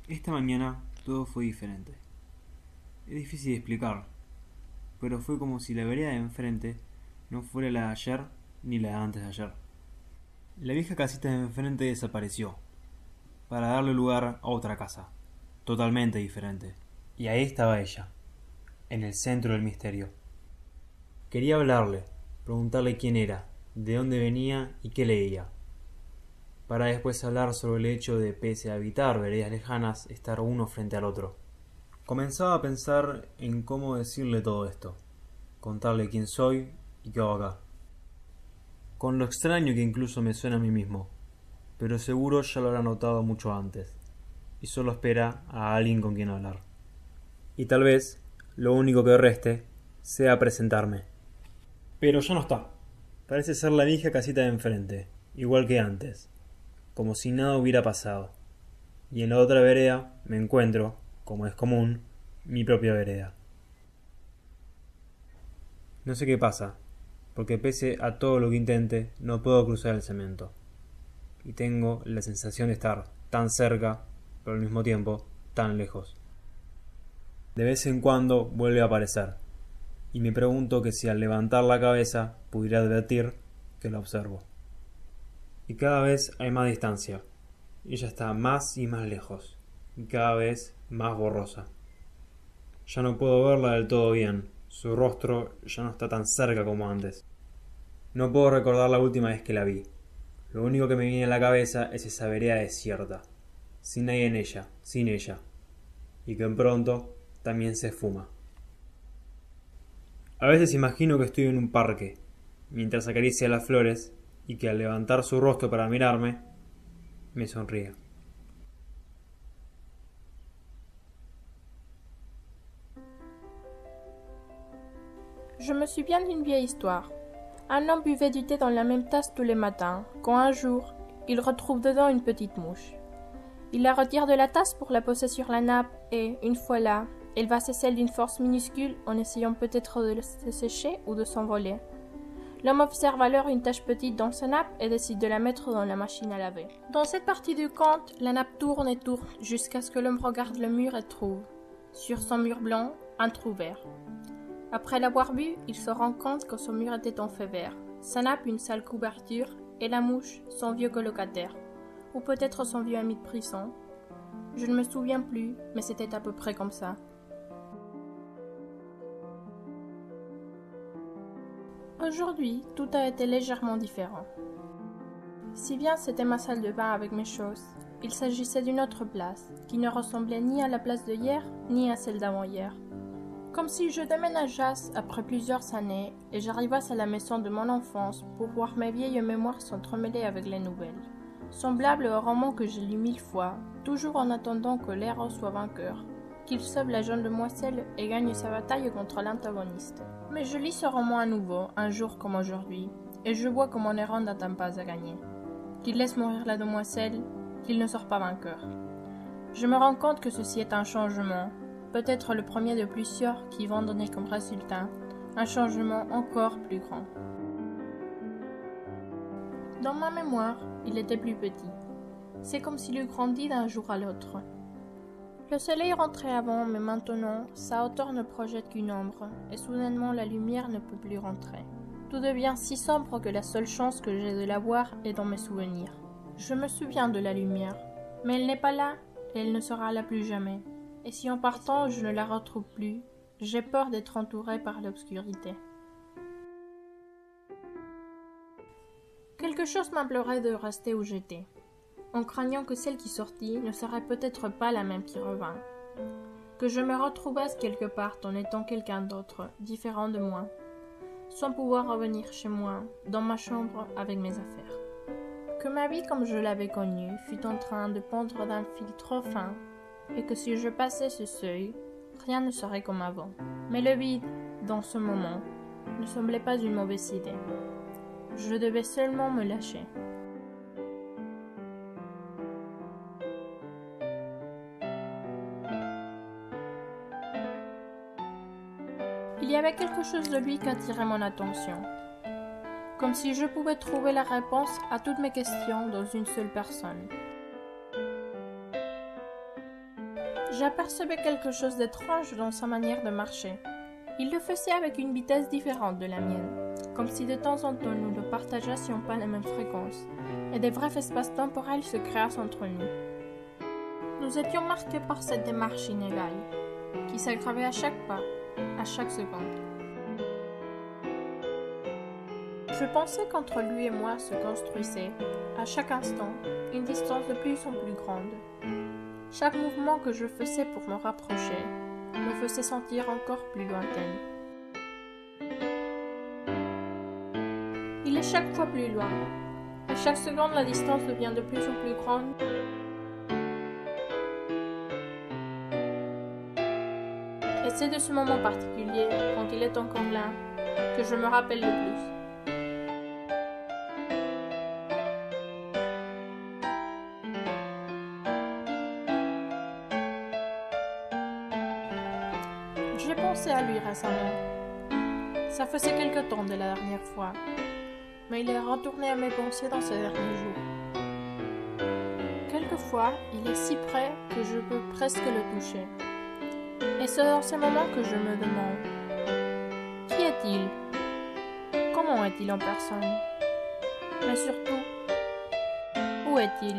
Esta mañana todo fue diferente. Es difícil de explicar, pero fue como si la vereda de enfrente no fuera la de ayer ni la de antes de ayer. La vieja casita de enfrente desapareció, para darle lugar a otra casa, totalmente diferente. Y ahí estaba ella, en el centro del misterio. Quería hablarle, preguntarle quién era, de dónde venía y qué leía, para después hablar sobre el hecho de, pese a habitar veredas lejanas, estar uno frente al otro. Comenzaba a pensar en cómo decirle todo esto, contarle quién soy y qué hago acá. Con lo extraño que incluso me suena a mí mismo, pero seguro ya lo habrá notado mucho antes, y solo espera a alguien con quien hablar. Y tal vez lo único que reste sea presentarme. Pero ya no está. Parece ser la vieja casita de enfrente, igual que antes, como si nada hubiera pasado. Y en la otra vereda me encuentro, como es común, mi propia vereda. No sé qué pasa, porque pese a todo lo que intente, no puedo cruzar el cemento. Y tengo la sensación de estar tan cerca, pero al mismo tiempo tan lejos. De vez en cuando vuelve a aparecer, y me pregunto que si al levantar la cabeza pudiera advertir que la observo. Y cada vez hay más distancia. Ella está más y más lejos, y cada vez más borrosa. Ya no puedo verla del todo bien, su rostro ya no está tan cerca como antes. No puedo recordar la última vez que la vi. Lo único que me viene a la cabeza es esa vereda desierta, sin nadie en ella, sin ella, y que pronto también se esfuma. A veces imagino que estoy en un parque, mientras acaricia las flores, y que al levantar su rostro para mirarme, me sonríe. Je me souviens d'une vieille histoire. Un homme buvait du thé dans la même tasse tous les matins, quand un jour, il retrouve dedans une petite mouche. Il la retire de la tasse pour la poser sur la nappe et, une fois là, elle va cesser d'une force minuscule en essayant peut-être de se sécher ou de s'envoler. L'homme observe alors une tache petite dans sa nappe et décide de la mettre dans la machine à laver. Dans cette partie du conte, la nappe tourne et tourne jusqu'à ce que l'homme regarde le mur et trouve, sur son mur blanc, un trou vert. Après l'avoir bu, il se rend compte que son mur était en fait vert, sa nappe une sale couverture et la mouche son vieux colocataire, ou peut-être son vieux ami de prison. Je ne me souviens plus, mais c'était à peu près comme ça. Aujourd'hui, tout a été légèrement différent. Si bien c'était ma salle de bain avec mes choses, il s'agissait d'une autre place, qui ne ressemblait ni à la place de hier, ni à celle d'avant-hier. Comme si je déménageasse après plusieurs années et j'arrivasse à la maison de mon enfance pour voir mes vieilles mémoires s'entremêler avec les nouvelles. Semblable au roman que j'ai lu 1000 fois, toujours en attendant que l'héros soit vainqueur, qu'il sauve la jeune demoiselle et gagne sa bataille contre l'antagoniste. Mais je lis ce roman à nouveau, un jour comme aujourd'hui, et je vois que mon héros n'atteint pas à gagner. Qu'il laisse mourir la demoiselle, qu'il ne sort pas vainqueur. Je me rends compte que ceci est un changement, peut-être le premier de plusieurs qui vont donner comme résultat un changement encore plus grand. Dans ma mémoire, il était plus petit. C'est comme s'il eût grandi d'un jour à l'autre. Le soleil rentrait avant, mais maintenant, sa hauteur ne projette qu'une ombre, et soudainement la lumière ne peut plus rentrer. Tout devient si sombre que la seule chance que j'ai de la voir est dans mes souvenirs. Je me souviens de la lumière, mais elle n'est pas là, et elle ne sera là plus jamais. Et si en partant je ne la retrouve plus, j'ai peur d'être entourée par l'obscurité. Quelque chose m'implorait de rester où j'étais, en craignant que celle qui sortit ne serait peut-être pas la même qui revint, que je me retrouvasse quelque part en étant quelqu'un d'autre, différent de moi, sans pouvoir revenir chez moi, dans ma chambre avec mes affaires. Que ma vie comme je l'avais connue fût en train de pendre d'un fil trop fin, et que si je passais ce seuil, rien ne serait comme avant. Mais le vide, dans ce moment, ne semblait pas une mauvaise idée. Je devais seulement me lâcher. Il y avait quelque chose de lui qui attirait mon attention, comme si je pouvais trouver la réponse à toutes mes questions dans une seule personne. J'apercevais quelque chose d'étrange dans sa manière de marcher. Il le faisait avec une vitesse différente de la mienne, comme si de temps en temps nous ne partageassions pas la même fréquence, et des brefs espaces temporels se créassent entre nous. Nous étions marqués par cette démarche inégale, qui s'aggravait à chaque pas, à chaque seconde. Je pensais qu'entre lui et moi se construisait, à chaque instant, une distance de plus en plus grande. Chaque mouvement que je faisais pour me rapprocher me faisait sentir encore plus lointaine. Il est chaque fois plus loin. À chaque seconde, la distance devient de plus en plus grande. Et c'est de ce moment particulier, quand il est encore là, que je me rappelle le plus. J'ai pensé à lui récemment. Ça faisait quelque temps de la dernière fois, mais il est retourné à mes pensées dans ces derniers jours. Quelquefois, il est si près que je peux presque le toucher. Et c'est dans ces moments que je me demande, qui est-il? Comment est-il en personne? Mais surtout, où est-il?